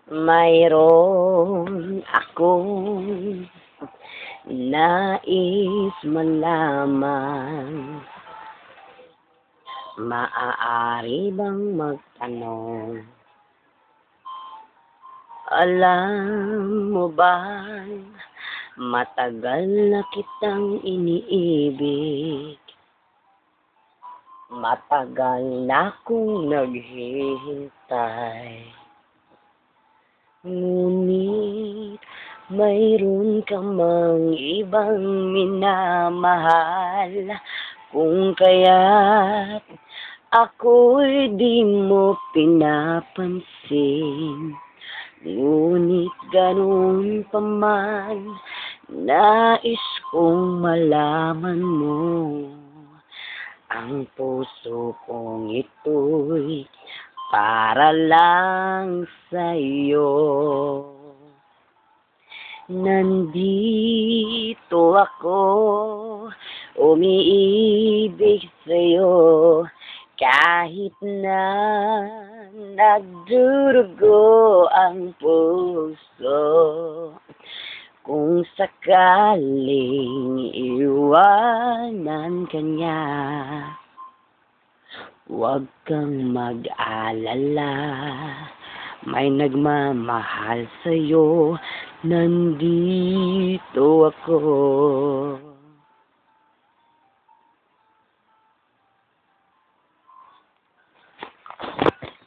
Mayroon akong nais malaman. Maaari bang magtanong? Alam mo ba, matagal na kitang iniibig. Matagal na akong naghihintay. Ngunit mayroon ka mang ibang minamahal, kung kaya't ako'y di mo pinapansin. Ngunit ganun pa man, nais kong malaman mo, ang puso kong ito'y para lang sa'yo. Nandito ako, umiibig sa'yo, kahit na nagdurugo ang puso. Kung sakaling iwanan ka niya, huwag kang mag-alala, may nagmamahal sa'yo, nandito ako.